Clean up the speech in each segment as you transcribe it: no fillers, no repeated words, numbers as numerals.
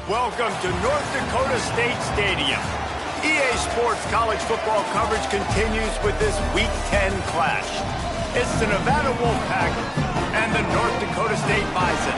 Welcome to North Dakota State Stadium. EA Sports college football coverage continues with this Week 10 clash. It's the Nevada Wolfpack and the North Dakota State Bison.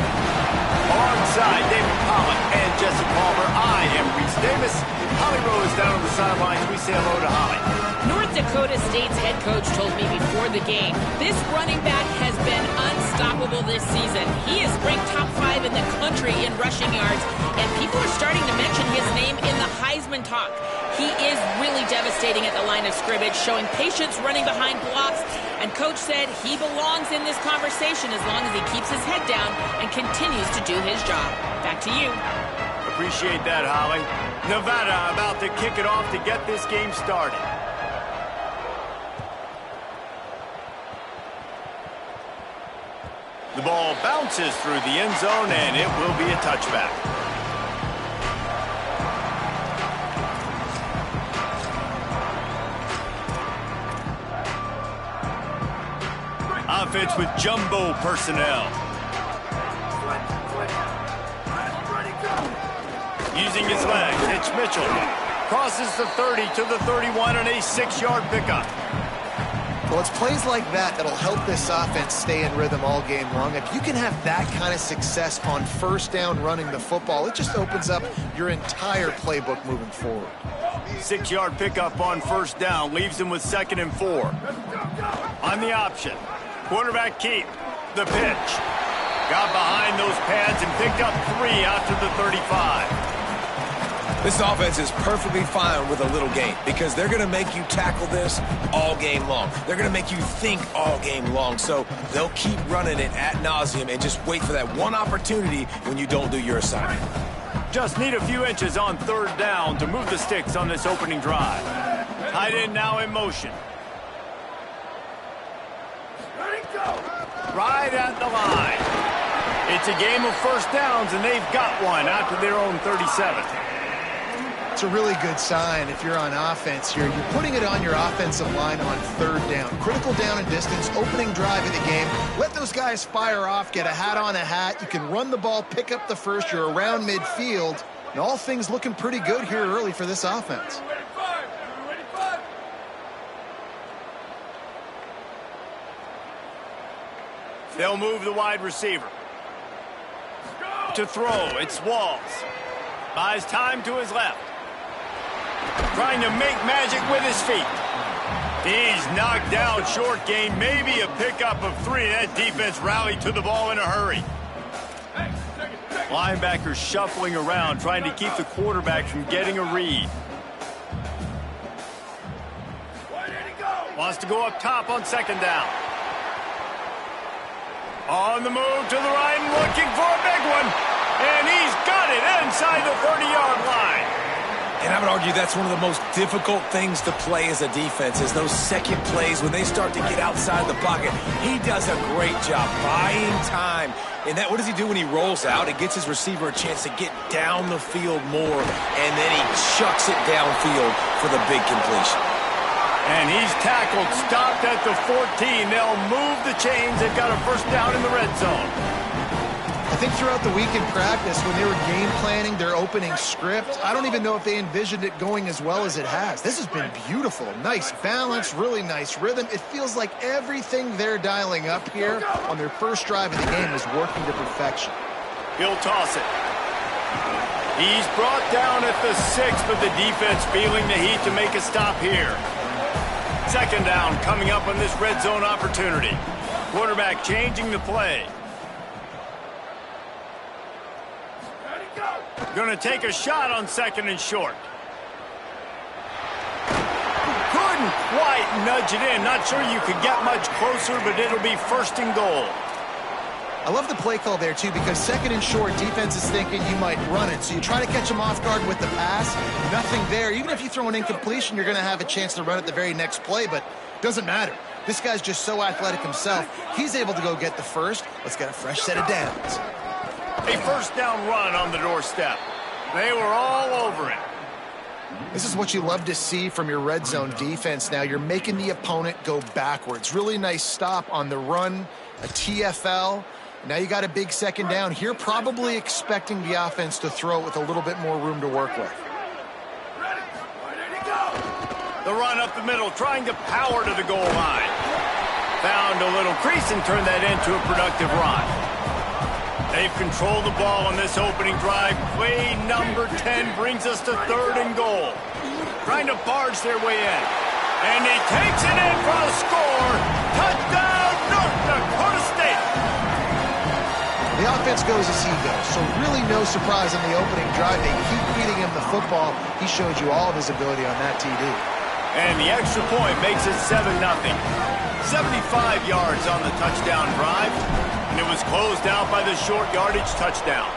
Alongside David Pollock and Jesse Palmer, I am Reese Davis. Holly Rowe is down on the sidelines. We say hello to Holly. North Dakota State's head coach told me before the game, this running back has been unstoppable this season. He is ranked top 5 in the country in rushing yards, and people are starting to mention his name in the Heisman talk. He is really devastating at the line of scrimmage, showing patience running behind blocks, and Coach said he belongs in this conversation as long as he keeps his head down and continues to do his job. Back to you. Appreciate that, Holly. Nevada about to kick it off to get this game started. The ball bounces through the end zone, and it will be a touchback. Offense with jumbo personnel. Using his legs, it's Mitchell. Crosses the 30 to the 31 and a 6-yard pickup. Well, it's plays like that that'll help this offense stay in rhythm all game long. If you can have that kind of success on first down running the football, it just opens up your entire playbook moving forward. 6-yard pickup on first down, leaves them with 2nd and 4. On the option, quarterback keep, the pitch. Got behind those pads and picked up 3 after the 35. This offense is perfectly fine with a little game because they're going to make you tackle this all game long. They're going to make you think all game long, so they'll keep running it ad nauseum and just wait for that one opportunity when you don't do your assignment. Just need a few inches on 3rd down to move the sticks on this opening drive. Tight end now in motion. Right at the line. It's a game of first downs, and they've got one after their own 37. It's a really good sign if you're on offense here. You're putting it on your offensive line on 3rd down. Critical down and distance, opening drive of the game. Let those guys fire off, get a hat on a hat. You can run the ball, pick up the first. You're around midfield. And all things looking pretty good here early for this offense. They'll move the wide receiver. To throw, it's Walls. Buys time to his left. Trying to make magic with his feet. He's knocked down short gain, maybe a pickup of 3. That defense rallied to the ball in a hurry. Linebackers shuffling around, trying to keep the quarterback from getting a read. Wants to go up top on 2nd down. On the move to the right and looking for a big one. And he's got it inside the 30-yard line. And I would argue that's one of the most difficult things to play as a defense is those second plays when they start to get outside the pocket. He does a great job buying time. And what does he do when he rolls out? It gets his receiver a chance to get down the field more, and then he chucks it downfield for the big completion. And he's tackled, stopped at the 14. They'll move the chains. They've got a first down in the red zone. I think throughout the week in practice, when they were game planning their opening script, I don't even know if they envisioned it going as well as it has. This has been beautiful. Nice balance, really nice rhythm. It feels like everything they're dialing up here on their first drive of the game is working to perfection. He'll toss it. He's brought down at the 6, but the defense feeling the heat to make a stop here. 2nd down coming up on this red zone opportunity. Quarterback changing the play. Going to take a shot on 2nd and short. Couldn't quite nudge it in. Not sure you could get much closer, but it'll be 1st and goal. I love the play call there, too, because 2nd and short, defense is thinking you might run it. So you try to catch them off guard with the pass. Nothing there. Even if you throw an incompletion, you're going to have a chance to run it the very next play, but it doesn't matter. This guy's just so athletic himself. He's able to go get the first. Let's get a fresh set of downs. A first down run on the doorstep. They were all over it. This is what you love to see from your red zone defense now. You're making the opponent go backwards. Really nice stop on the run, a TFL. Now you got a big second down here, probably expecting the offense to throw it with a little bit more room to work with. The run up the middle, trying to power to the goal line. Found a little crease and turned that into a productive run. They've controlled the ball on this opening drive. Play number 10 brings us to 3rd and goal. Trying to barge their way in. And he takes it in for the score. Touchdown, North Dakota State. The offense goes as he goes, so really no surprise in the opening drive. They keep feeding him the football. He showed you all of his ability on that TD. And the extra point makes it 7-0. 75 yards on the touchdown drive, and it was closed out by the short yardage touchdown.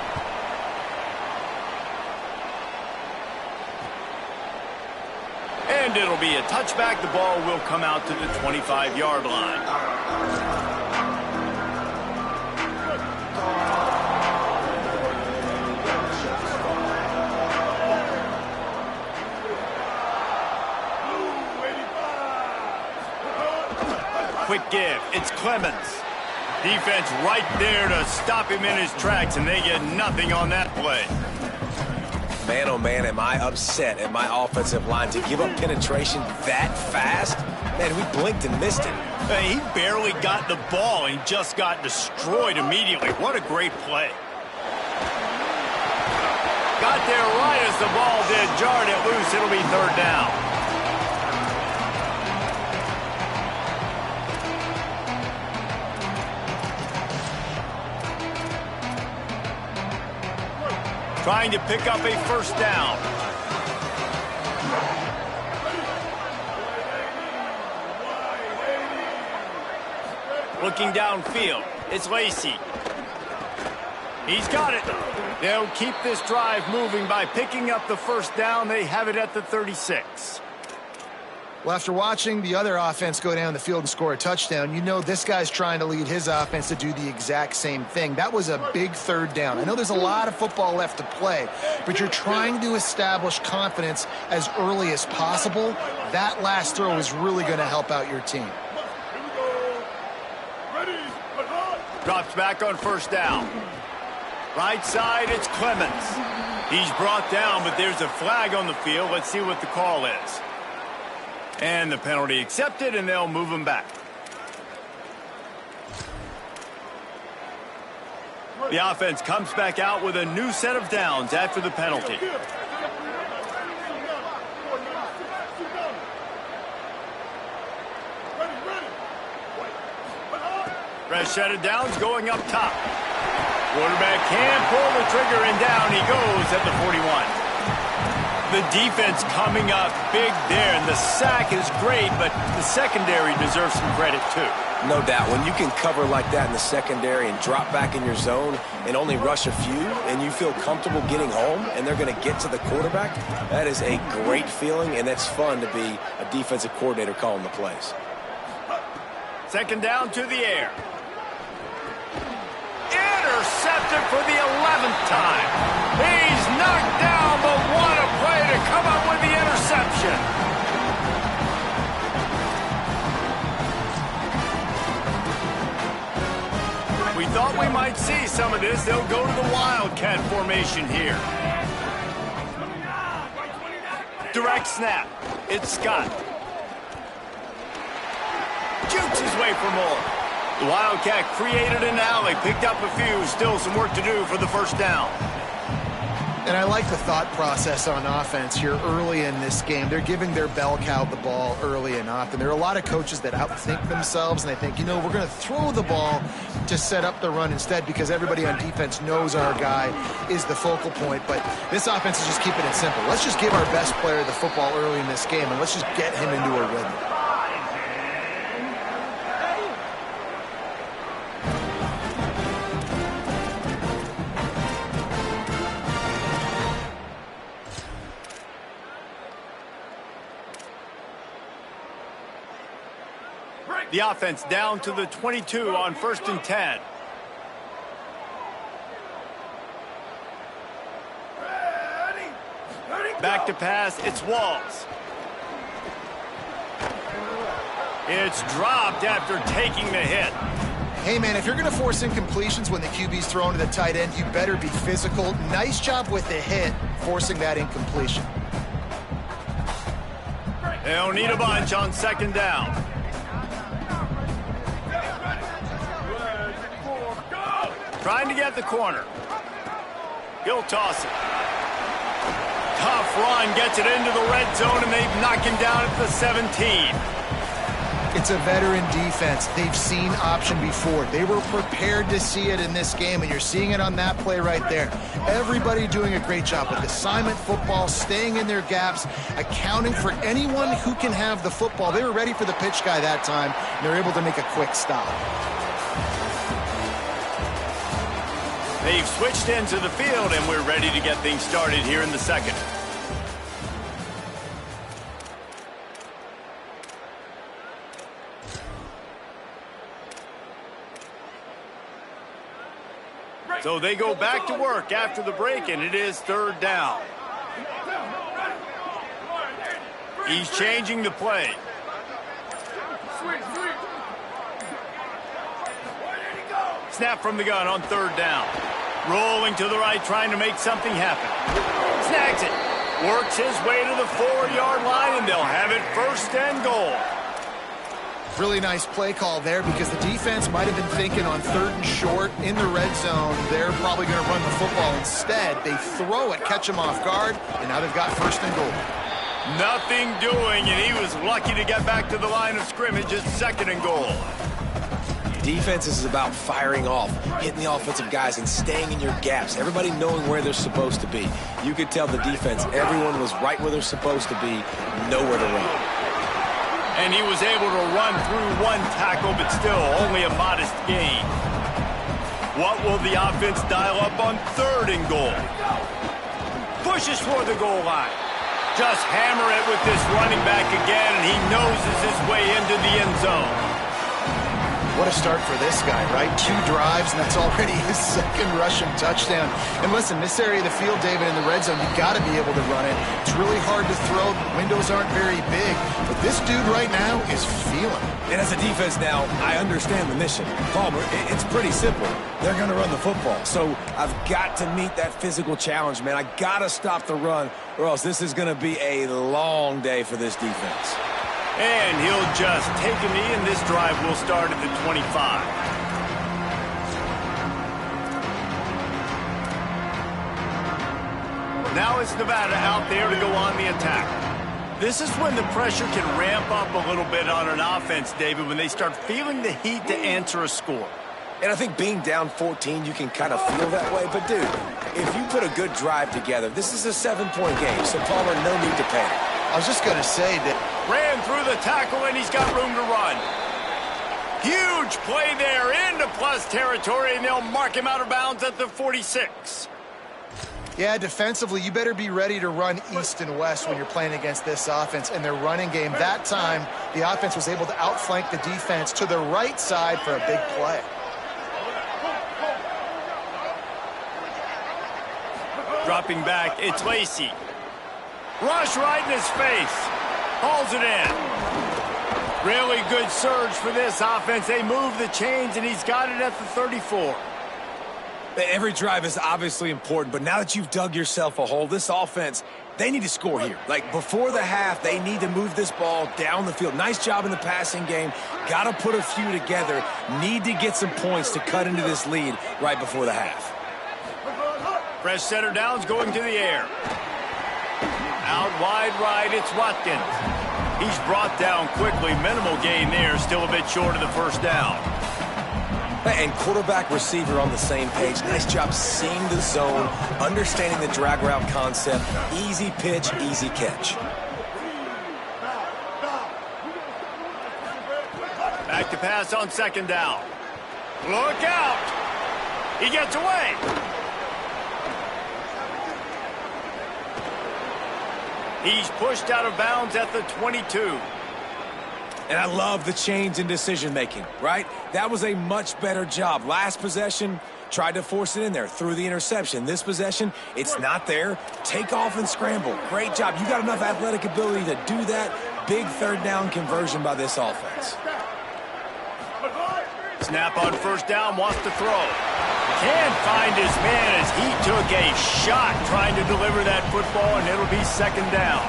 And it'll be a touchback. The ball will come out to the 25-yard line. Quick give. It's Clemens. Defense right there to stop him in his tracks, and they get nothing on that play. Man, oh man, am I upset at my offensive line to give up penetration that fast? Man, we blinked and missed it. He barely got the ball and just got destroyed immediately. What a great play. Got there right as the ball did. Jarred it loose. It'll be 3rd down. Trying to pick up a 1st down. Looking downfield, it's Lacey. He's got it. They'll keep this drive moving by picking up the 1st down. They have it at the 36. Well, after watching the other offense go down the field and score a touchdown, you know this guy's trying to lead his offense to do the exact same thing. That was a big 3rd down. I know there's a lot of football left to play, but you're trying to establish confidence as early as possible. That last throw is really going to help out your team. Drops back on 1st down. Right side, it's Clemens. He's brought down, but there's a flag on the field. Let's see what the call is. And the penalty accepted, and they'll move him back. The offense comes back out with a new set of downs after the penalty. Fresh set of downs going up top. Quarterback can't pull the trigger, and down he goes at the 41. The defense coming up big there, and the sack is great, but the secondary deserves some credit too. No doubt. When you can cover like that in the secondary and drop back in your zone and only rush a few, and you feel comfortable getting home, and they're going to get to the quarterback, that is a great feeling, and it's fun to be a defensive coordinator calling the plays. 2nd down to the air. Intercepted for the 11th time. He's knocked down, but what a play to come up with the interception. We thought we might see some of this. They'll go to the Wildcat formation here. Direct snap. It's Scott. Jukes his way for more. The Wildcat created an alley, picked up a few, still some work to do for the 1st down. And I like the thought process on offense here early in this game. They're giving their bell cow the ball early and often. There are a lot of coaches that outthink themselves, and they think, you know, we're going to throw the ball to set up the run instead because everybody on defense knows our guy is the focal point. But this offense is just keeping it simple. Let's just give our best player the football early in this game, and let's just get him into a rhythm. The offense down to the 22 on 1st and 10. Back to pass, it's Walls. It's dropped after taking the hit. Hey, man, if you're going to force incompletions when the QB's thrown to the tight end, you better be physical. Nice job with the hit, forcing that incompletion. They'll need a bunch on second down. Trying to get the corner. He'll toss it. Tough run, gets it into the red zone, and they knock him down at the 17. It's a veteran defense. They've seen option before. They were prepared to see it in this game, and you're seeing it on that play right there. Everybody doing a great job with assignment football, staying in their gaps, accounting for anyone who can have the football. They were ready for the pitch guy that time, and they're able to make a quick stop. They've switched into the field, and we're ready to get things started here in the second. So they go back to work after the break, and it is third down. He's changing the play. Snap from the gun on third down. Rolling to the right, trying to make something happen. Snags it. Works his way to the 4-yard line, and they'll have it first and goal. Really nice play call there because the defense might have been thinking on third and short in the red zone. They're probably going to run the football instead. They throw it, catch them off guard, and now they've got first and goal. Nothing doing, and he was lucky to get back to the line of scrimmage at second and goal. Defense is about firing off, hitting the offensive guys, and staying in your gaps. Everybody knowing where they're supposed to be. You could tell the defense, everyone was right where they're supposed to be, nowhere to run. And he was able to run through one tackle, but still only a modest gain. What will the offense dial up on third and goal? Pushes for the goal line. Just hammer it with this running back again, and he noses his way into the end zone. What a start for this guy, right? 2 drives, and that's already his second rushing touchdown. And listen, this area of the field, David, in the red zone, you've got to be able to run it. It's really hard to throw. The windows aren't very big. But this dude right now is feeling it. And as a defense now, I understand the mission. Palmer, it's pretty simple. They're going to run the football. So I've got to meet that physical challenge, man. I got to stop the run, or else this is going to be a long day for this defense. And he'll just take a knee, and this drive will start at the 25. Now it's Nevada out there to go on the attack. This is when the pressure can ramp up a little bit on an offense, David, when they start feeling the heat to answer a score. And I think being down 14, you can kind of feel that way. But, dude, if you put a good drive together, this is a 7-point game, so Palmer, no need to panic. I was just going to say that. Ran through the tackle, and he's got room to run. Huge play there into plus territory, and they'll mark him out of bounds at the 46. Yeah, defensively, you better be ready to run east and west when you're playing against this offense and their running game. That time, the offense was able to outflank the defense to the right side for a big play. Dropping back, it's Lacey. Rush right in his face. Hauls it in. Really good surge for this offense. They move the chains, and he's got it at the 34. Every drive is obviously important, but now that you've dug yourself a hole, this offense, they need to score here. Like, before the half, they need to move this ball down the field. Nice job in the passing game. Got to put a few together. Need to get some points to cut into this lead right before the half. Fresh center downs going to the air. Out wide right, it's Watkins. He's brought down quickly. Minimal gain there, still a bit short of the first down. And quarterback receiver on the same page. Nice job seeing the zone, understanding the drag route concept. Easy pitch, easy catch. Back to pass on second down. Look out! He gets away. He's pushed out of bounds at the 22. And I love the change in decision-making, right? That was a much better job. Last possession, tried to force it in there, threw the interception. This possession, it's not there. Take off and scramble. Great job. You got enough athletic ability to do that. Big third down conversion by this offense. Snap on first down, wants to throw. Can't find his man as he took a shot trying to deliver that football, and it'll be second down.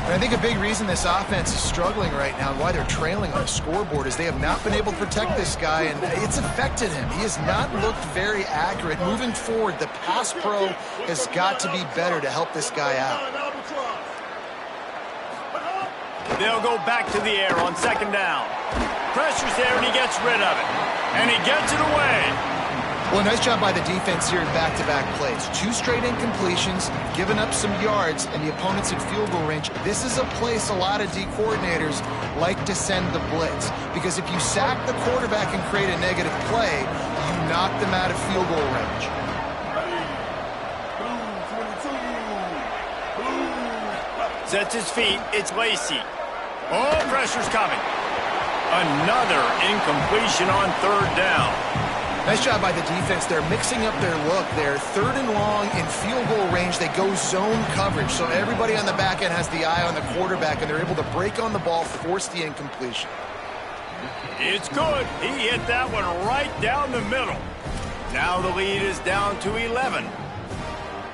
And I think a big reason this offense is struggling right now and why they're trailing on the scoreboard is they have not been able to protect this guy, and it's affected him. He has not looked very accurate. Moving forward, the pass pro has got to be better to help this guy out. They'll go back to the air on second down. Pressure's there, and he gets rid of it. And he gets it away. Well, nice job by the defense here in back-to-back plays. 2 straight incompletions, giving up some yards, and the opponent's in field goal range. This is a place a lot of D coordinators like to send the blitz, because if you sack the quarterback and create a negative play, you knock them out of field goal range. Sets his feet. It's Lacey. Oh, pressure's coming. Another incompletion on third down. Nice job by the defense. They're mixing up their look. They're 3rd and long in field goal range. They go zone coverage, so everybody on the back end has the eye on the quarterback, and they're able to break on the ball, force the incompletion. It's good. He hit that one right down the middle. Now the lead is down to 11.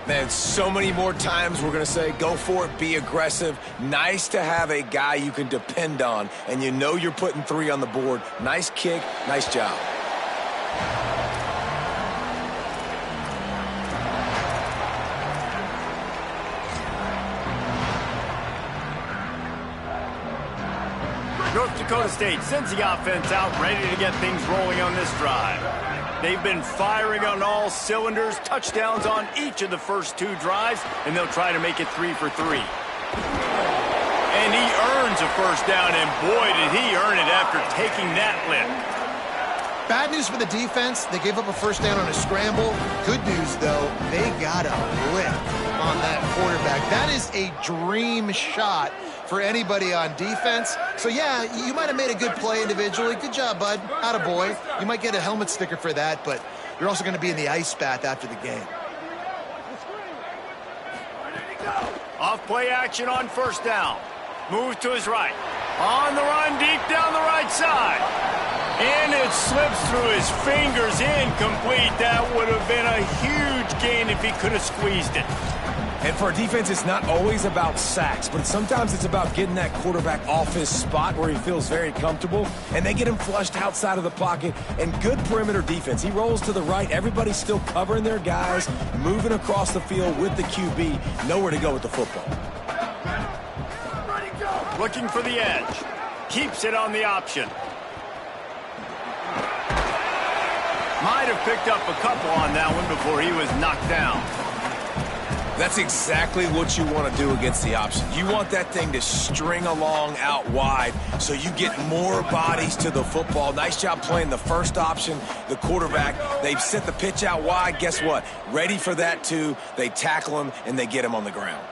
Man, so many more times we're going to say, go for it, be aggressive. Nice to have a guy you can depend on, and you know you're putting 3 on the board. Nice kick, nice job. North Dakota State sends the offense out, ready to get things rolling on this drive. They've been firing on all cylinders, touchdowns on each of the first 2 drives, and they'll try to make it 3 for 3. And he earns a first down, and boy, did he earn it after taking that lift. Bad news for the defense. They gave up a first down on a scramble. Good news, though, they got a lift on that quarterback. That is a dream shot for anybody on defense. So, yeah, you might have made a good play individually. Good job, bud. Attaboy. You might get a helmet sticker for that, but you're also going to be in the ice bath after the game. Off play action on first down. Moves to his right. On the run, deep down the right side. And it slips through his fingers, incomplete. That would have been a huge gain if he could have squeezed it. And for a defense, it's not always about sacks, but sometimes it's about getting that quarterback off his spot where he feels very comfortable, and they get him flushed outside of the pocket, and good perimeter defense. He rolls to the right. Everybody's still covering their guys, moving across the field with the QB. Nowhere to go with the football. Looking for the edge. Keeps it on the option. Might have picked up a couple on that one before he was knocked down. That's exactly what you want to do against the option. You want that thing to string along out wide so you get more bodies to the football. Nice job playing the first option, the quarterback. They've sent the pitch out wide. Guess what? Ready for that too. They tackle him and they get him on the ground.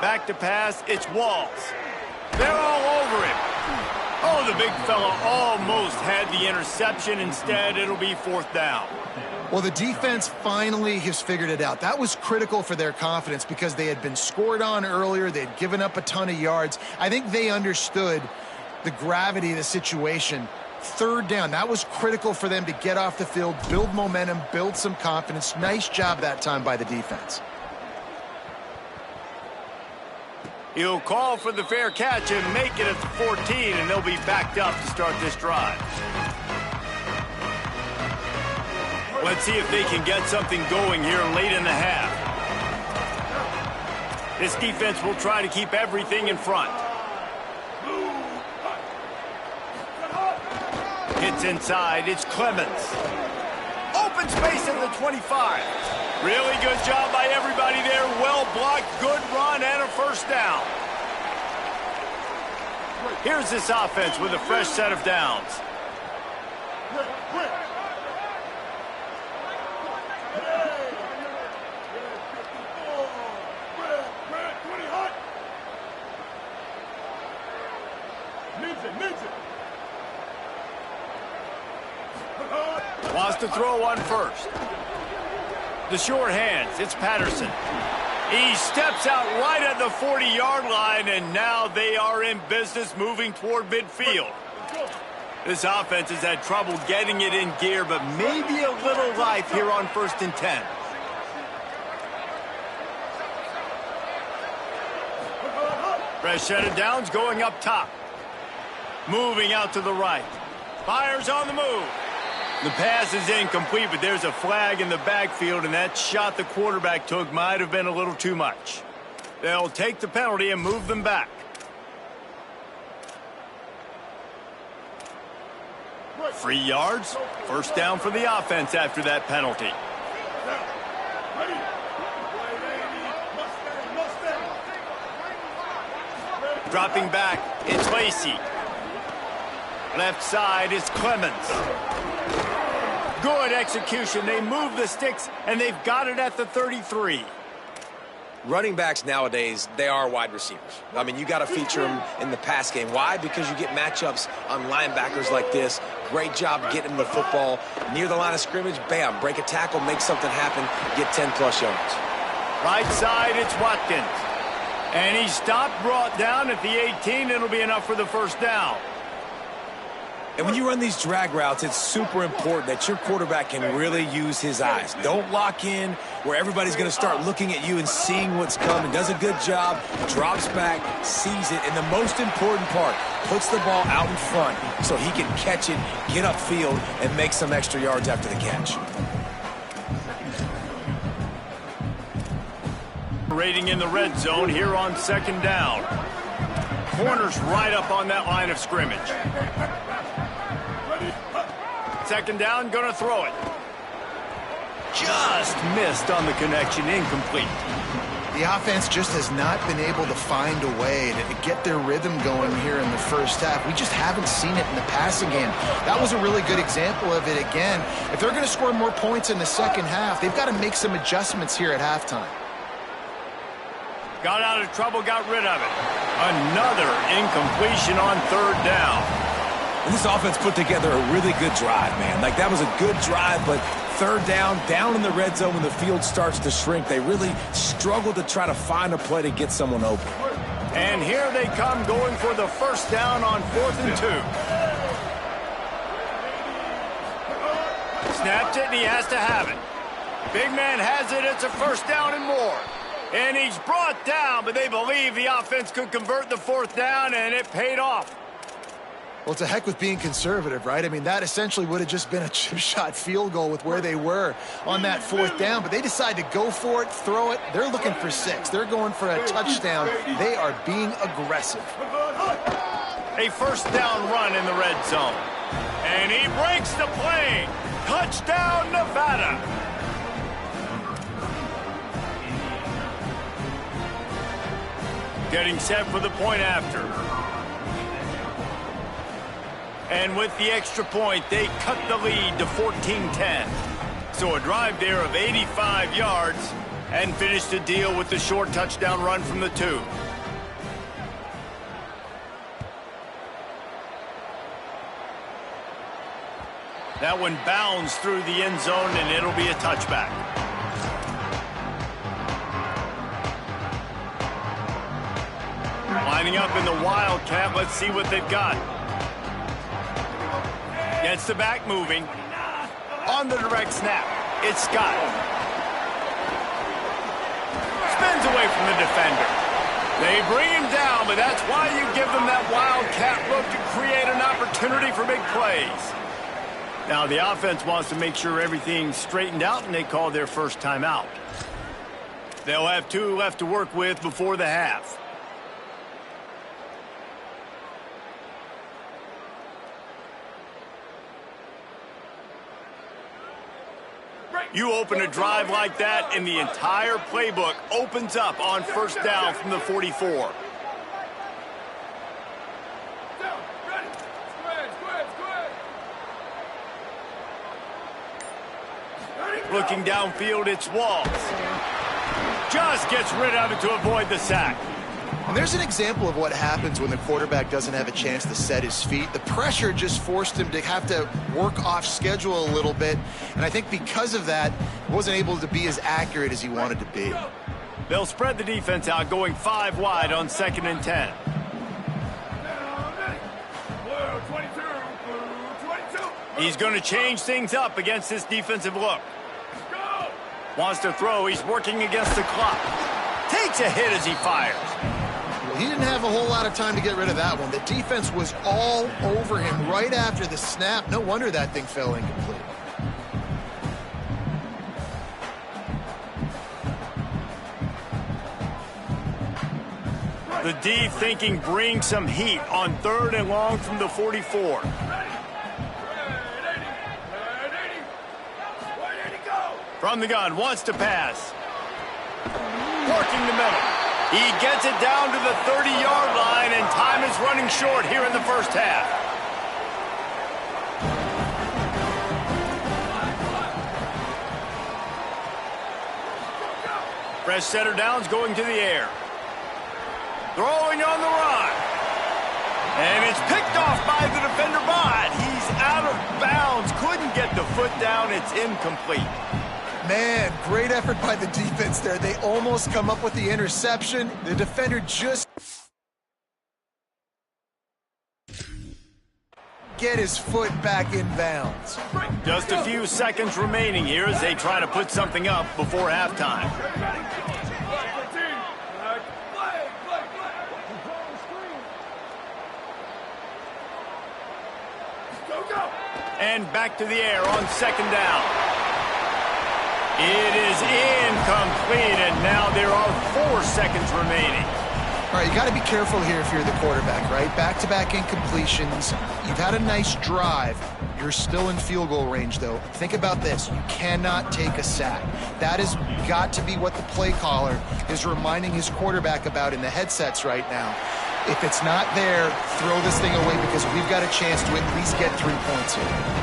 Back to pass, it's Walls. They're all over him. Oh, the big fella almost had the interception. Instead, it'll be 4th down. Well, the defense finally has figured it out. That was critical for their confidence because they had been scored on earlier. They had given up a ton of yards. I think they understood the gravity of the situation. 3rd down, that was critical for them to get off the field, build momentum, build some confidence. Nice job that time by the defense. He'll call for the fair catch and make it at the 14, and they'll be backed up to start this drive. Let's see if they can get something going here late in the half. This defense will try to keep everything in front. Hits inside. It's Clemens. Open space in the 25. Really good job by everybody there. Well blocked, good run, and a first down. Here's this offense with a fresh set of downs. Wants to throw on first. The short hands, it's Patterson. He steps out right at the 40-yard line, and now they are in business moving toward midfield. This offense has had trouble getting it in gear, but maybe a little life here on 1st and 10. Fresh set of downs going up top. Moving out to the right. Fires on the move. The pass is incomplete, but there's a flag in the backfield, and that shot the quarterback took might have been a little too much. They'll take the penalty and move them back. Free yards. First down for the offense after that penalty. Dropping back, it's Lacey. Left side is Clemens. Good execution. They move the sticks, and they've got it at the 33. Running backs nowadays, they are wide receivers. I mean, you got to feature them in the pass game. Why? Because you get matchups on linebackers like this. Great job getting the football near the line of scrimmage. Bam, break a tackle, make something happen, get 10-plus yards. Right side, it's Watkins. And he stopped, brought down at the 18. It'll be enough for the first down. And when you run these drag routes, it's super important that your quarterback can really use his eyes. Don't lock in where everybody's going to start looking at you and seeing what's coming. Does a good job, drops back, sees it, and the most important part, puts the ball out in front so he can catch it, get upfield, and make some extra yards after the catch. Rating in the red zone here on 2nd down. Corners right up on that line of scrimmage. 2nd down, gonna throw it. Just missed on the connection, incomplete. The offense just has not been able to find a way to get their rhythm going here in the first half. We just haven't seen it in the passing game. That was a really good example of it again. If they're gonna score more points in the second half, they've got to make some adjustments here at halftime. Got out of trouble, got rid of it. Another incompletion on 3rd down. And this offense put together a really good drive, man. Like, that was a good drive, but 3rd down in the red zone when the field starts to shrink, they really struggled to try to find a play to get someone open. And here they come going for the first down on 4th and 2. Snapped it, and he has to have it. Big man has it. It's a first down and more. And he's brought down, but they believe the offense could convert the 4th down, and it paid off. Well, it's a heck with being conservative, right? I mean, that essentially would have just been a chip shot field goal with where they were on that 4th down, but they decide to go for it, throw it. They're looking for 6. They're going for a touchdown. They are being aggressive. A first down run in the red zone. And he breaks the play. Touchdown, Nevada. Getting set for the point after. And with the extra point, they cut the lead to 14-10. So a drive there of 85 yards and finished the deal with the short touchdown run from the 2. That one bounds through the end zone, and it'll be a touchback. Lining up in the Wildcat. Let's see what they've got. Gets the back moving. On the direct snap, it's Scott. Spins away from the defender. They bring him down, but that's why you give them that Wildcat look to create an opportunity for big plays. Now the offense wants to make sure everything's straightened out, and they call their first timeout. They'll have 2 left to work with before the half. You open a drive like that, and the entire playbook opens up on first down from the 44. Looking downfield, it's Walls. Just gets rid of it to avoid the sack. And there's an example of what happens when the quarterback doesn't have a chance to set his feet. The pressure just forced him to have to work off schedule a little bit. And I think because of that, he wasn't able to be as accurate as he wanted to be. They'll spread the defense out, going 5 wide on 2nd and 10. He's going to change things up against this defensive look. Wants to throw. He's working against the clock. Takes a hit as he fires. Well, he didn't have a whole lot of time to get rid of that one. The defense was all over him right after the snap. No wonder that thing fell incomplete. The D thinking bring some heat on 3rd and long from the 44. From the gun, wants to pass. Working the middle. He gets it down to the 30-yard line, and time is running short here in the first half. Fresh setter downs going to the air. Throwing on the run. And it's picked off by the defender, but he's out of bounds. Couldn't get the foot down. It's incomplete. Man, great effort by the defense there. They almost come up with the interception. The defender just get his foot back in bounds. Just a few seconds remaining here as they try to put something up before halftime. And back to the air on 2nd down. It is incomplete, and now there are 4 seconds remaining. All right, you got to be careful here if you're the quarterback, right? Back-to-back incompletions. You've had a nice drive. You're still in field goal range, though. Think about this. You cannot take a sack. That has got to be what the play caller is reminding his quarterback about in the headsets right now. If it's not there, throw this thing away because we've got a chance to at least get 3 points here.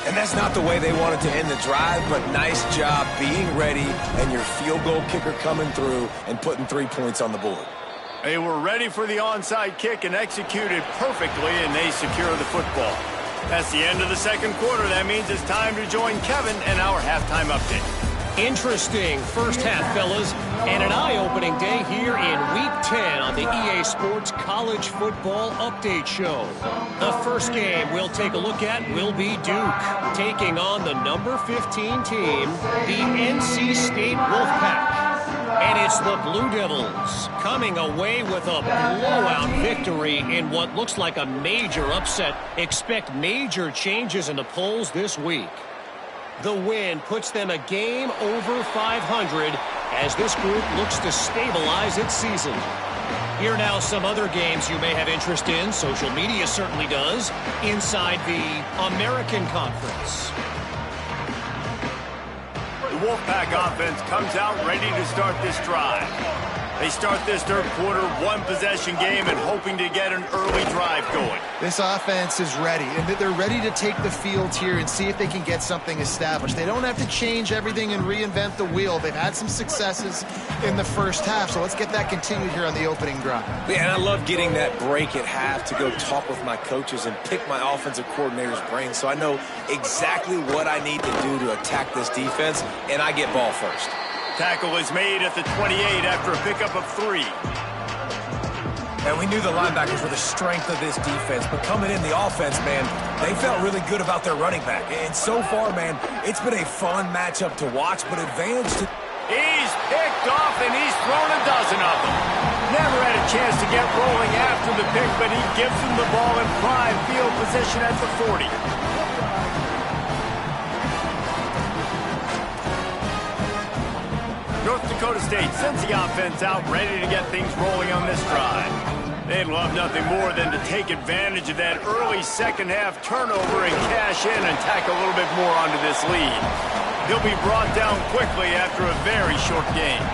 And that's not the way they wanted to end the drive, but nice job being ready and your field goal kicker coming through and putting 3 points on the board. They were ready for the onside kick and executed perfectly, and they secure the football. That's the end of the 2nd quarter. That means it's time to join Kevin and our halftime update. Interesting first half, fellas, and an eye-opening day here in Week 10 on the EA Sports College Football Update Show. The first game we'll take a look at will be Duke, taking on the number 15 team, the NC State Wolfpack. And it's the Blue Devils coming away with a blowout victory in what looks like a major upset. Expect major changes in the polls this week. The win puts them a game over 500 as this group looks to stabilize its season. Here now some other games you may have interest in. Social media certainly does. Inside the American Conference. The Wolfpack offense comes out ready to start this drive. They start this 3rd quarter, 1-possession game and hoping to get an early drive going. This offense is ready, and they're ready to take the field here and see if they can get something established. They don't have to change everything and reinvent the wheel. They've had some successes in the first half, so let's get that continued here on the opening drive. Yeah, and I love getting that break at half to go talk with my coaches and pick my offensive coordinator's brain so I know exactly what I need to do to attack this defense, and I get ball first. Tackle is made at the 28 after a pickup of 3. And we knew the linebackers were the strength of this defense, but coming in the offense, man, they felt really good about their running back. And so far, man, it's been a fun matchup to watch, but advantage to... He's picked off, and he's thrown a dozen of them. Never had a chance to get rolling after the pick, but he gives them the ball in prime field position at the 40. North Dakota State sends the offense out ready to get things rolling on this drive. They'd love nothing more than to take advantage of that early second-half turnover and cash in and tack a little bit more onto this lead. He'll be brought down quickly after a very short game.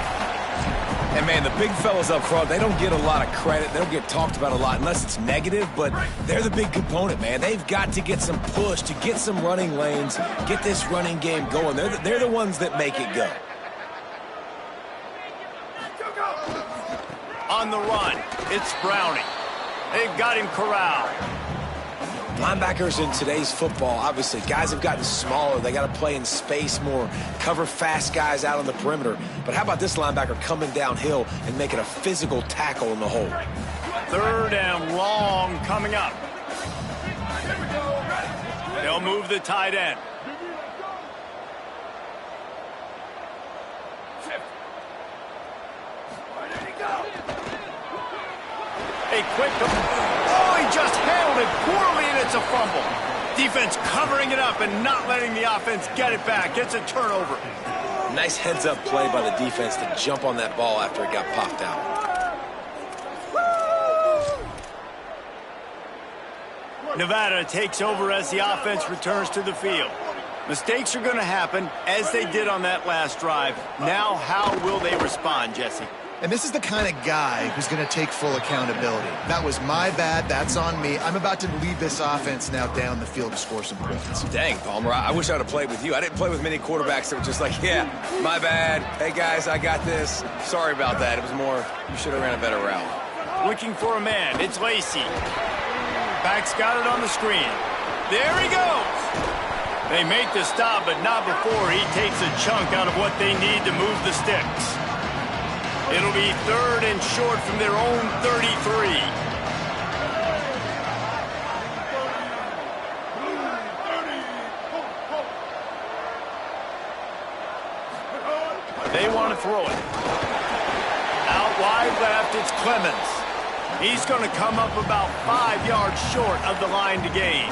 And, man, the big fellas up front, they don't get a lot of credit. They don't get talked about a lot unless it's negative, but they're the big component, man. They've got to get some push, to get some running lanes, get this running game going. They're the ones that make it go. On the run, it's Browning. They've got him corralled. Linebackers in today's football, obviously, guys have gotten smaller. They got to play in space more, cover fast guys out on the perimeter. But how about this linebacker coming downhill and making a physical tackle in the hole? 3rd and long coming up. They'll move the tight end. A quick... Oh, he just handled it poorly, and it's a fumble. Defense covering it up and not letting the offense get it back. It's a turnover. Nice heads-up play by the defense to jump on that ball after it got popped out. Nevada takes over as the offense returns to the field. Mistakes are going to happen, as they did on that last drive. Now, how will they respond, Jesse? And this is the kind of guy who's going to take full accountability. That was my bad. That's on me. I'm about to lead this offense now down the field to score some points. Dang, Palmer, I wish I would have played with you. I didn't play with many quarterbacks that were just like, yeah, my bad. Hey, guys, I got this. Sorry about that. It was more, you should have ran a better route. Looking for a man. It's Lacey. Back's got it on the screen. There he goes. They make the stop, but not before he takes a chunk out of what they need to move the sticks. It'll be 3rd and short from their own 33. They want to throw it. Out wide left, it's Clemens. He's going to come up about 5 yards short of the line to gain.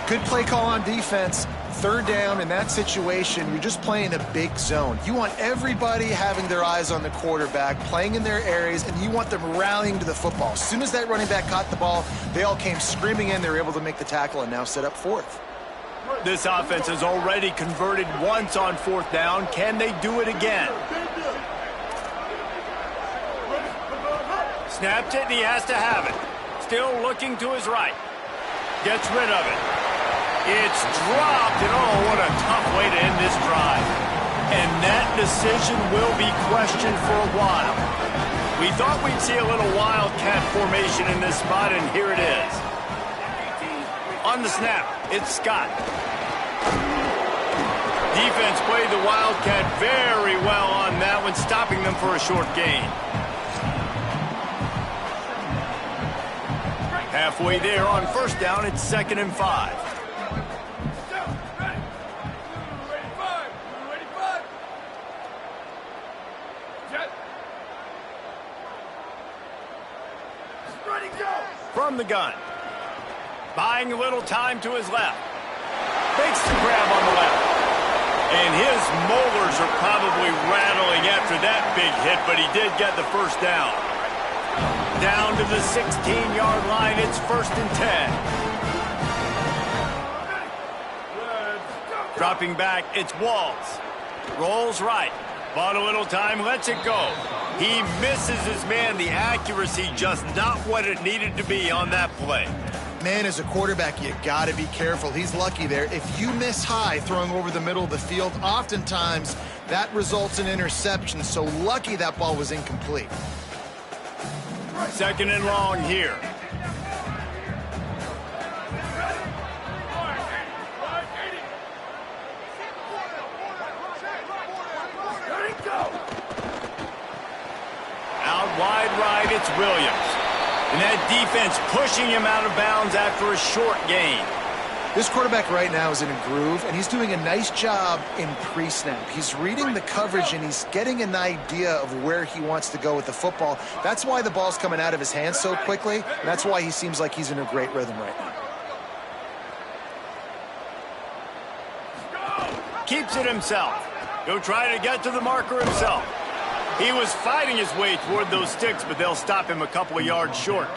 Good play call on defense. 3rd down in that situation, you're just playing a big zone. You want everybody having their eyes on the quarterback, playing in their areas, and you want them rallying to the football. As soon as that running back caught the ball, they all came screaming in. They were able to make the tackle and now set up 4th. This offense has already converted once on 4th down. Can they do it again? Snapped it, and he has to have it. Still looking to his right. Gets rid of it. It's dropped, and oh, what a tough way to end this drive. And that decision will be questioned for a while. We thought we'd see a little wildcat formation in this spot, and here it is. On the snap, it's Scott. Defense played the wildcat very well on that one, stopping them for a short gain. Halfway there on 1st down, it's 2nd and 5. From the gun. Buying a little time to his left. Makes the grab on the left. And his molars are probably rattling after that big hit, but he did get the 1st down. Down to the 16-yard line, it's 1st and 10. Dropping back, it's Walls. Rolls right. Bought a little time, lets it go. He misses his man. The accuracy just not what it needed to be on that play. Man, as a quarterback, you got to be careful. He's lucky there. If you miss high throwing over the middle of the field, oftentimes that results in interception. So lucky that ball was incomplete. 2nd and long here. Out wide right, it's Williams. And that defense pushing him out of bounds after a short gain. This quarterback right now is in a groove, and he's doing a nice job in pre-snap. He's reading the coverage, and he's getting an idea of where he wants to go with the football. That's why the ball's coming out of his hands so quickly, and that's why he seems like he's in a great rhythm right now. Keeps it himself. He'll try to get to the marker himself. He was fighting his way toward those sticks, but they'll stop him a couple of yards short.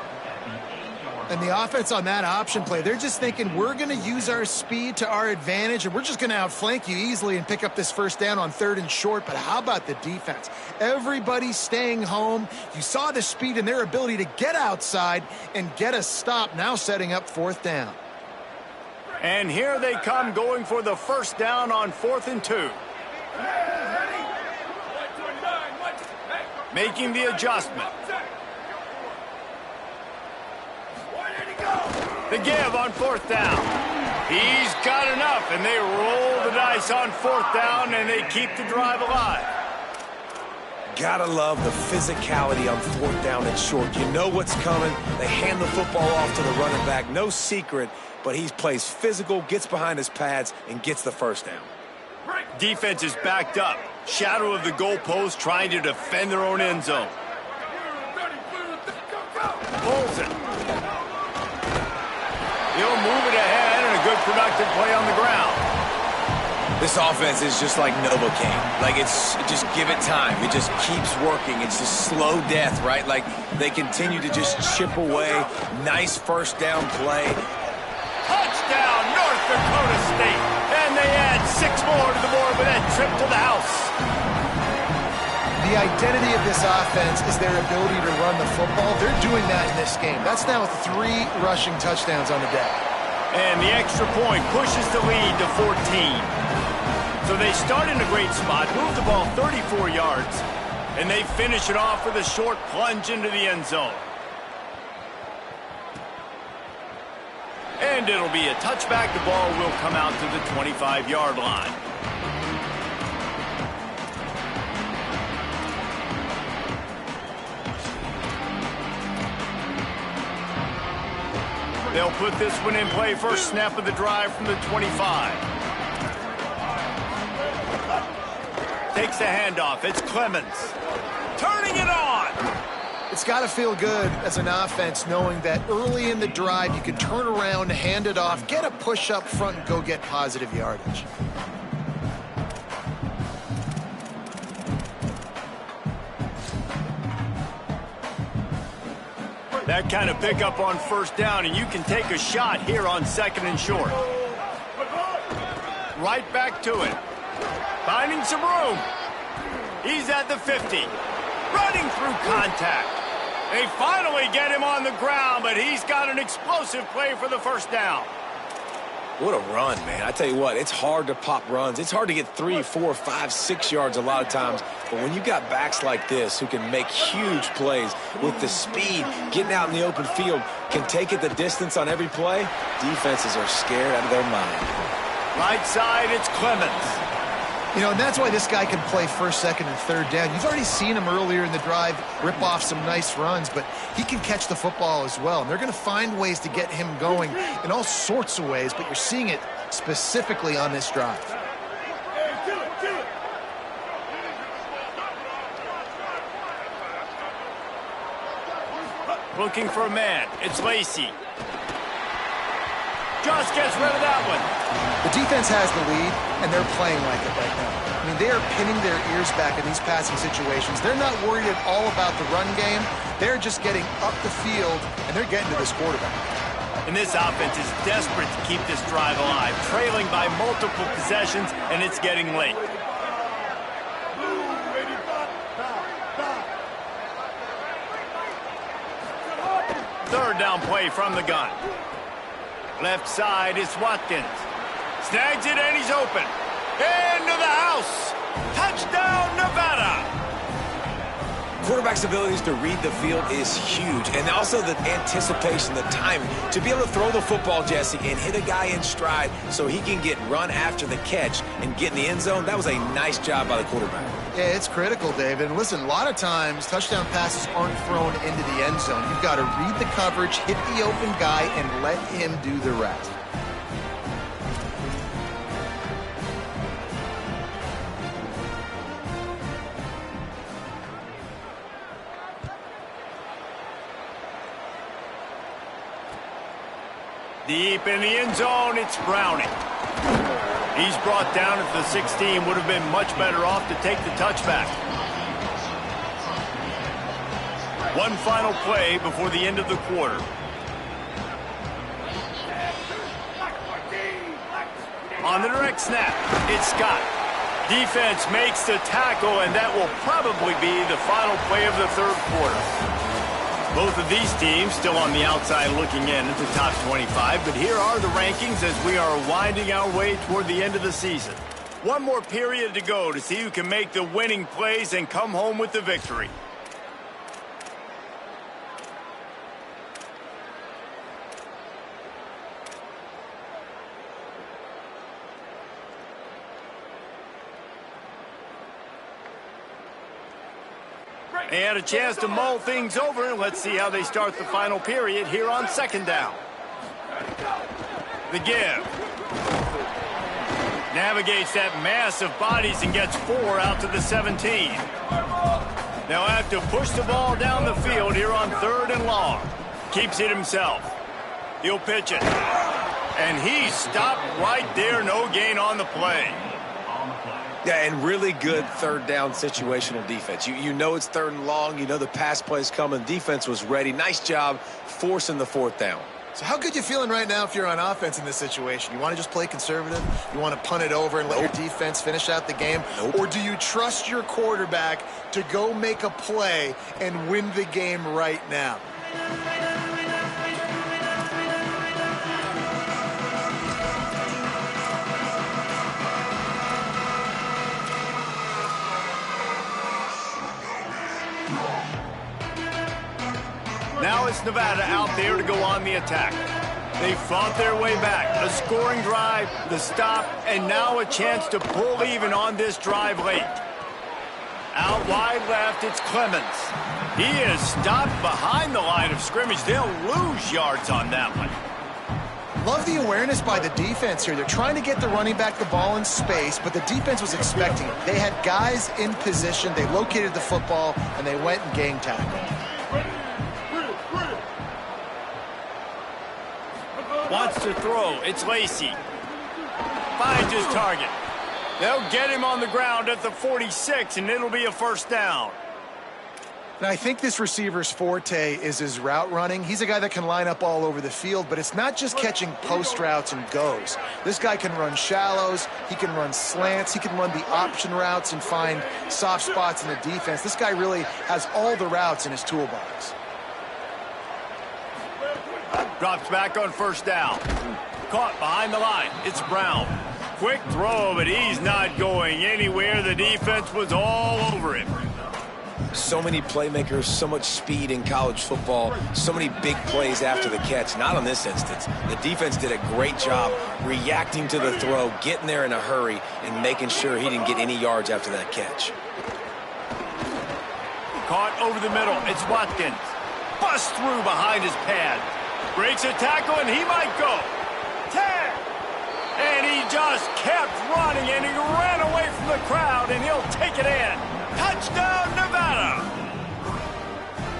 And the offense on that option play, they're just thinking we're going to use our speed to our advantage, and we're just going to outflank you easily and pick up this 1st down on 3rd and short. But how about the defense? Everybody's staying home. You saw the speed and their ability to get outside and get a stop, now setting up 4th down. And here they come going for the 1st down on 4th and 2. Making the adjustment. The give on 4th down. He's got enough, and they roll the dice on 4th down, and they keep the drive alive. Gotta love the physicality on 4th down and short. You know what's coming. They hand the football off to the running back. No secret, but he plays physical, gets behind his pads, and gets the 1st down. Defense is backed up. Shadow of the goalpost, trying to defend their own end zone. Pulls it. He'll move it ahead, and a good productive play on the ground. This offense is just like Novocaine. Like, it's just give it time. It just keeps working. It's just slow death, right? Like, they continue to just chip away. Nice 1st down play. Touchdown, North Dakota State. And they add 6 more to the board with that trip to the house. The identity of this offense is their ability to run the football. They're doing that in this game. That's now 3 rushing touchdowns on the day. And the extra point pushes the lead to 14. So they start in a great spot, move the ball 34 yards, and they finish it off with a short plunge into the end zone. And it'll be a touchback. The ball will come out to the 25-yard line. They'll put this one in play. First snap of the drive from the 25. Takes the handoff. It's Clemens. Turning it on. It's got to feel good as an offense knowing that early in the drive you can turn around, hand it off, get a push up front, and go get positive yardage. That kind of pickup on 1st down, and you can take a shot here on 2nd and short. Right back to it. Finding some room. He's at the 50. Running through contact. They finally get him on the ground, but he's got an explosive play for the 1st down. What a run, man. I tell you what, it's hard to pop runs. It's hard to get 3, 4, 5, 6 yards a lot of times. But when you got backs like this who can make huge plays with the speed, getting out in the open field, can take it the distance on every play, defenses are scared out of their mind. Right side, it's Clemens. You know, and that's why this guy can play 1st, 2nd, and 3rd down. You've already seen him earlier in the drive rip off some nice runs, but he can catch the football as well. And they're going to find ways to get him going in all sorts of ways, but you're seeing it specifically on this drive. Looking for a man. It's Lacey. Just gets rid of that one. The defense has the lead, and they're playing like it right now. I mean, they are pinning their ears back in these passing situations. They're not worried at all about the run game. They're just getting up the field, and they're getting to this quarterback. And this offense is desperate to keep this drive alive, trailing by multiple possessions, and it's getting late. Third down play from the gun. Left side is Watkins. Snags it, and he's open. Into the house. Touchdown, Nevada. Quarterback's abilities to read the field is huge, and also the anticipation, the timing. To be able to throw the football, Jesse, and hit a guy in stride so he can get run after the catch and get in the end zone, that was a nice job by the quarterback. Yeah, it's critical, David. And listen, a lot of times touchdown passes aren't thrown into the end zone. You've got to read the coverage, hit the open guy, and let him do the rest. Deep in the end zone, it's Browning. He's brought down at the 16. Would have been much better off to take the touchback. One final play before the end of the quarter. On the direct snap, it's Scott. Defense makes the tackle, and that will probably be the final play of the third quarter. Both of these teams still on the outside looking in at the top 25, but here are the rankings as we are winding our way toward the end of the season. One more period to go to see who can make the winning plays and come home with the victory. They had a chance to mull things over, and let's see how they start the final period here on second down. The give. Navigates that mass of bodies and gets 4 out to the 17. They'll have to push the ball down the field here on 3rd and long. Keeps it himself. He'll pitch it. And he's stopped right there. No gain on the play. Yeah, and really good 3rd down situational defense. You know it's 3rd and long. You know the pass play's coming. Defense was ready. Nice job forcing the 4th down. So how good you feeling right now if you're on offense in this situation? You want to just play conservative? You want to punt it over and let your defense finish out the game? Or do you trust your quarterback to go make a play and win the game right now? Now it's Nevada out there to go on the attack. They fought their way back. A scoring drive, the stop, and now a chance to pull even on this drive late. Out wide left, it's Clemens. He is stopped behind the line of scrimmage. They'll lose yards on that one. Love the awareness by the defense here. They're trying to get the running back the ball in space, but the defense was expecting it. They had guys in position. They located the football, and they went and gang tackled. Wants to throw. It's Lacey. Finds his target. They'll get him on the ground at the 46, and it'll be a 1st down. Now, I think this receiver's forte is his route running. He's a guy that can line up all over the field, but it's not just catching post routes and goes. This guy can run shallows. He can run slants. He can run the option routes and find soft spots in the defense. This guy really has all the routes in his toolbox. Drops back on 1st down. Caught behind the line. It's Brown. Quick throw, but he's not going anywhere. The defense was all over him. So many playmakers, so much speed in college football, so many big plays after the catch. Not on this instance. The defense did a great job reacting to the throw, getting there in a hurry, and making sure he didn't get any yards after that catch. Caught over the middle. It's Watkins. Bust through behind his pad. Breaks a tackle, and he might go. 10. And he just kept running, and he ran away from the crowd, and he'll take it in. Touchdown, Nevada.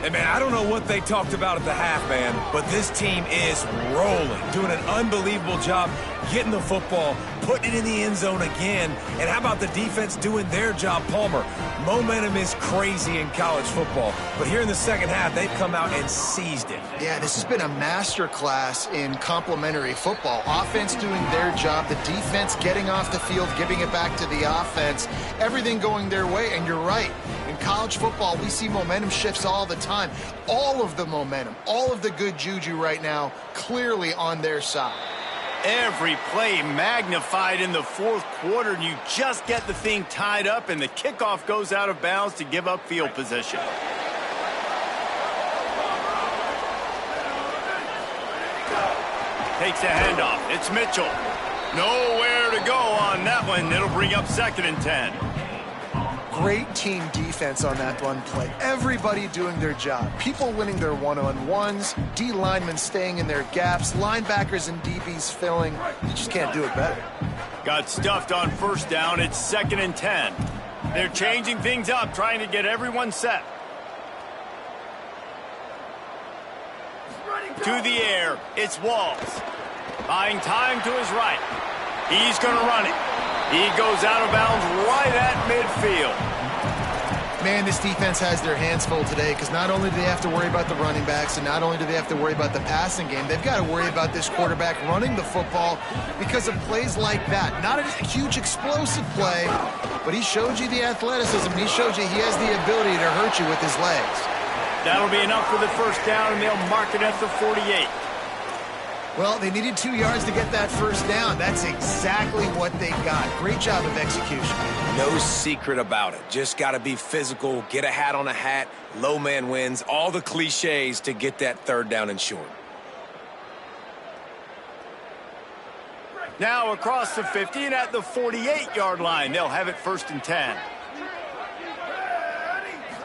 Hey, man, I don't know what they talked about at the half, man, but this team is rolling, doing an unbelievable job getting the football, putting it in the end zone again. And how about the defense doing their job, Palmer? Momentum is crazy in college football, but here in the second half, they've come out and seized it. Yeah, this has been a masterclass in complementary football. Offense doing their job, the defense getting off the field, giving it back to the offense, everything going their way. And you're right, in college football, we see momentum shifts all the time. All of the momentum, all of the good juju right now, clearly on their side. Every play magnified in the 4th quarter, and you just get the thing tied up, and the kickoff goes out of bounds to give up field position. Takes the handoff. It's Mitchell. Nowhere to go on that one. It'll bring up 2nd and 10. Great team defense on that run play. Everybody doing their job. People winning their one-on-ones, D linemen staying in their gaps, linebackers and DBs filling. You just can't do it better. Got stuffed on 1st down. It's 2nd and 10. They're changing things up, trying to get everyone set. To the air, it's Walls. Buying time to his right. He's going to run it. He goes out of bounds right at midfield. Man, this defense has their hands full today because not only do they have to worry about the running backs and not only do they have to worry about the passing game, they've got to worry about this quarterback running the football because of plays like that. Not a huge explosive play, but he showed you the athleticism. He showed you he has the ability to hurt you with his legs. That'll be enough for the 1st down, and they'll mark it at the 48. Well, they needed 2 yards to get that 1st down. That's exactly what they got. Great job of execution. No secret about it. Just got to be physical, get a hat on a hat, low man wins, all the cliches to get that 3rd down and short. Now across the 50 and at the 48-yard line, they'll have it 1st and 10.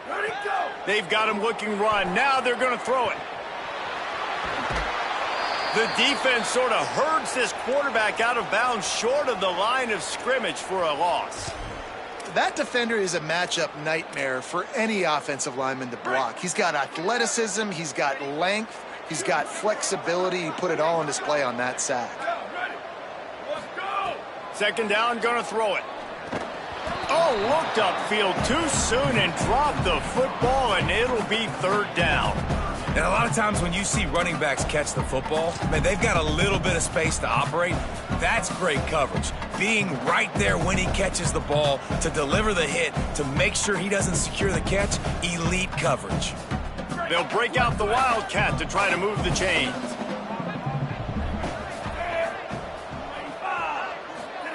Ready, go! They've got him looking run. Now they're going to throw it. The defense sort of herds this quarterback out of bounds short of the line of scrimmage for a loss. That defender is a matchup nightmare for any offensive lineman to block. He's got athleticism, he's got length, he's got flexibility. He put it all on display on that sack. Second down, going to throw it. Oh, looked upfield too soon and dropped the football, and it'll be third down. And a lot of times when you see running backs catch the football, man, they've got a little bit of space to operate. That's great coverage. Being right there when he catches the ball to deliver the hit, to make sure he doesn't secure the catch, elite coverage. They'll break out the Wildcat to try to move the chains.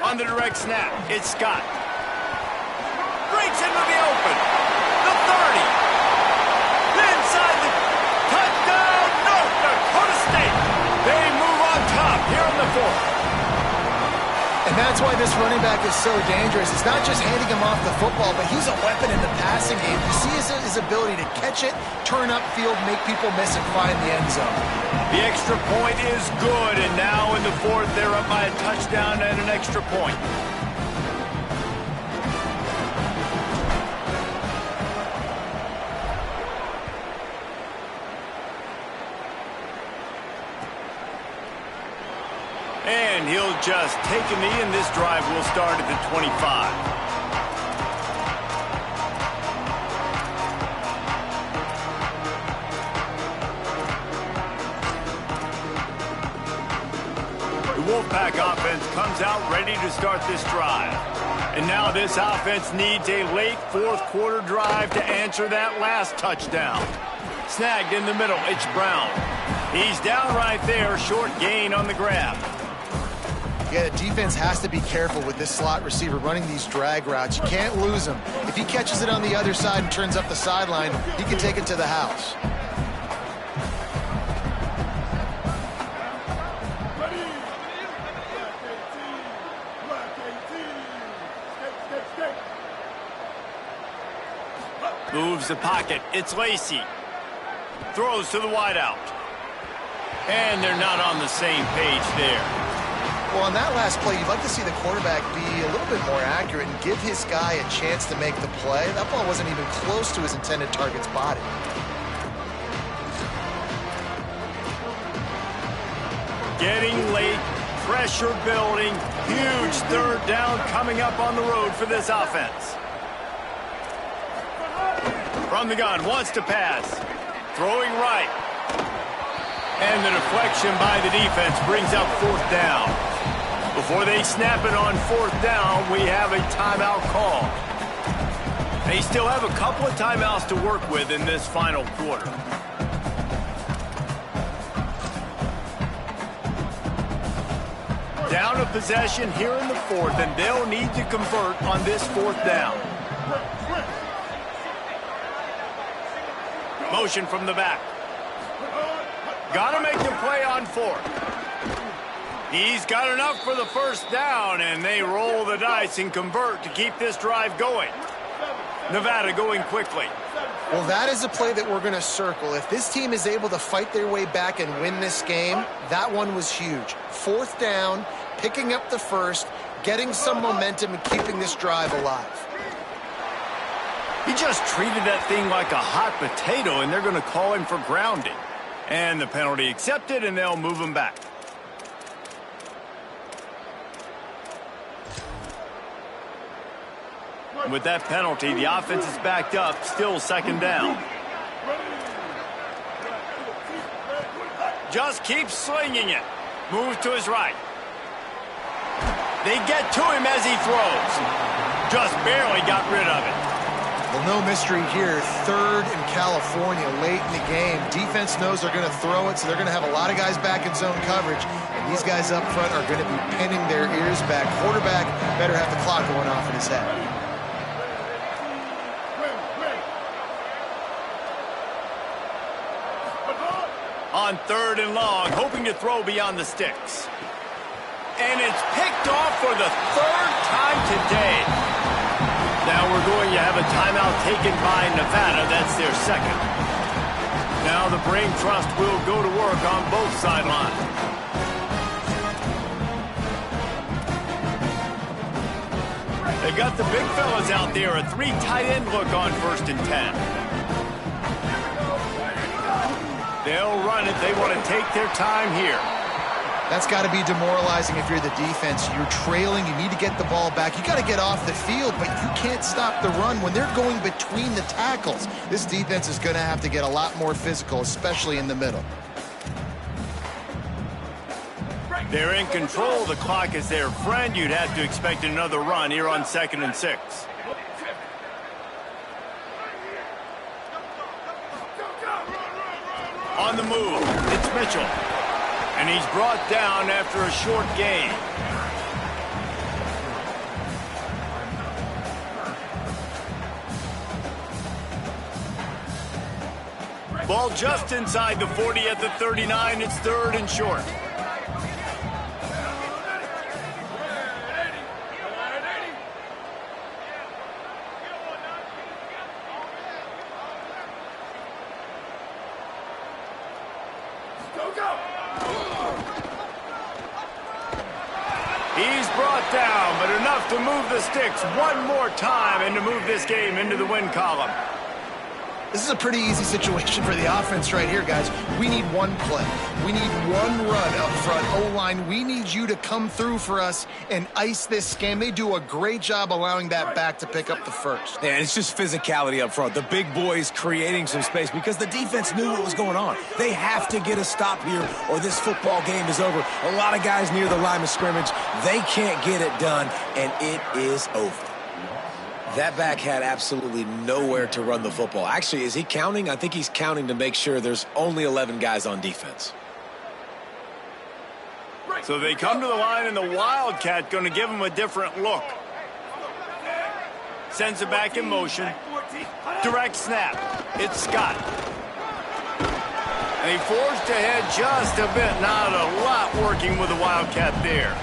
On the direct snap, it's Scott. Breaks into the open. The 30. Inside the touchdown, North Dakota State. They move on top here in the fourth. And that's why this running back is so dangerous. It's not just handing him off the football, but he's a weapon in the passing game. You see his ability to catch it, turn upfield, make people miss, and find the end zone. The extra point is good, and now in the fourth, they're up by a touchdown and an extra point. And he'll just take a knee, and this drive will start at the 25. The Wolfpack offense comes out ready to start this drive. And now this offense needs a late fourth quarter drive to answer that last touchdown. Snagged in the middle, it's Brown. He's down right there, short gain on the grab. Yeah, the defense has to be careful with this slot receiver running these drag routes. You can't lose him. If he catches it on the other side and turns up the sideline, he can take it to the house. Moves the pocket. It's Lacey. Throws to the wideout. And they're not on the same page there. Well, on that last play, you'd like to see the quarterback be a little bit more accurate and give his guy a chance to make the play. That ball wasn't even close to his intended target's body. Getting late, pressure building, huge third down coming up on the road for this offense. From the gun, wants to pass. Throwing right. And the deflection by the defense brings up fourth down. Before they snap it on fourth down, we have a timeout call. They still have a couple of timeouts to work with in this final quarter. Down a possession here in the fourth, and they'll need to convert on this fourth down. Motion from the back. Got to make the play on fourth. He's got enough for the first down, and they roll the dice and convert to keep this drive going. Nevada going quickly. Well, that is a play that we're going to circle. If this team is able to fight their way back and win this game, that one was huge. Fourth down, picking up the first, getting some momentum, and keeping this drive alive. He just treated that thing like a hot potato, and they're going to call him for grounding. And the penalty accepted, and they'll move him back. With that penalty, the offense is backed up, still second down. Just keeps slinging it. Moves to his right. They get to him as he throws. Just barely got rid of it. Well, no mystery here. Third in California late in the game. Defense knows they're going to throw it, so they're going to have a lot of guys back in zone coverage. And these guys up front are going to be pinning their ears back. Quarterback better have the clock going off in his head. On third and long, hoping to throw beyond the sticks. And it's picked off for the third time today. Now we're going to have a timeout taken by Nevada. That's their second. Now the brain trust will go to work on both sidelines. They got the big fellas out there. A 3 tight end look on 1st and 10. They'll run it. They want to take their time here. That's got to be demoralizing if you're the defense. You're trailing. You need to get the ball back. You got to get off the field, but you can't stop the run when they're going between the tackles. This defense is going to have to get a lot more physical, especially in the middle. They're in control. The clock is their friend. You'd have to expect another run here on 2nd and 6. On the move, it's Mitchell. And he's brought down after a short gain. Ball just inside the 40 at the 39. It's 3rd and short. He's brought down, but enough to move the sticks one more time and to move this game into the win column. This is a pretty easy situation for the offense right here, guys. We need one play. We need one run up front. O-line, we need you to come through for us and ice this game. They do a great job allowing that back to pick up the first. Yeah, it's just physicality up front. The big boys creating some space because the defense knew what was going on. They have to get a stop here or this football game is over. A lot of guys near the line of scrimmage, they can't get it done, and it is over. That back had absolutely nowhere to run the football. Actually, is he counting? I think he's counting to make sure there's only 11 guys on defense. So they come to the line, and the Wildcat going to give him a different look. Sends it back in motion. Direct snap. It's Scott. And he forged ahead just a bit. Not a lot working with the Wildcat there.